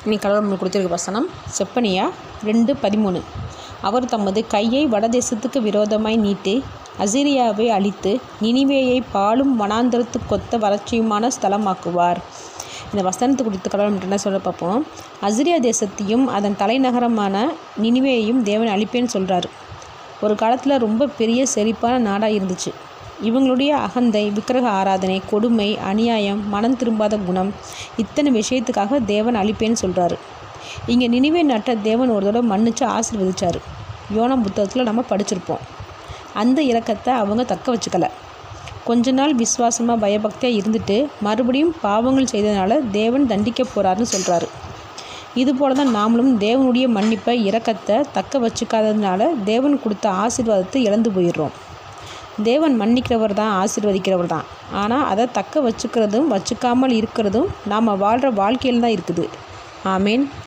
இன்னைக்கு கடவுள் நம்மளுக்கு கொடுத்திருக்க வசனம் செப்பனியா 2:13. அவர் தமது கையை வடதேசத்துக்கு விரோதமாய் நீட்டி அசீரியாவை அழித்து நினிவேயை பாலும் வனாந்தரத்துக்கொத்த வறட்சியுமான ஸ்தலமாக்குவார். இந்த வசனத்தை குறித்து கடவுள் என்ன சொல்ல பார்ப்போம். அசீரியா தேசத்தையும் அதன் தலைநகரமான நினிவேயையும் தேவன் அழிப்பேன்னு சொல்கிறாரு. ஒரு காலத்தில் ரொம்ப பெரிய செழிப்பான நாடாக இருந்துச்சு. இவங்களுடைய அகந்தை, விக்கிரக ஆராதனை, கொடுமை, அநியாயம், மனம் திரும்பாத குணம், இத்தனை விஷயத்துக்காக தேவன் அழிப்பேன்னு சொல்கிறாரு. இங்கே நினிவே நாட்டை தேவன் ஒரு தடவை மன்னிச்சு ஆசீர்வதிச்சார். யோனா புத்தகத்தில் நம்ம படிச்சிருப்போம். அந்த இரக்கத்தை அவங்க தக்க வச்சுக்கல. கொஞ்ச நாள் விசுவாசமாக பயபக்தியாக இருந்துட்டு மறுபடியும் பாவங்கள் செய்ததுனால தேவன் தண்டிக்க போகிறாருன்னு சொல்கிறாரு. இதுபோல தான் நாமளும் தேவனுடைய மன்னிப்பை, இரக்கத்தை தக்க வச்சுக்காததுனால தேவன் கொடுத்த ஆசீர்வாதத்தை இழந்து போயிடுறோம். தேவன் மன்னிக்கிறவர் தான், ஆசீர்வதிக்கிறவர் தான். ஆனால் அதை தக்க வச்சுக்கிறதும் வச்சுக்காமல் இருக்கிறதும் நாம் வாழ்கிற வாழ்க்கையில் தான் இருக்குது. ஆமேன்.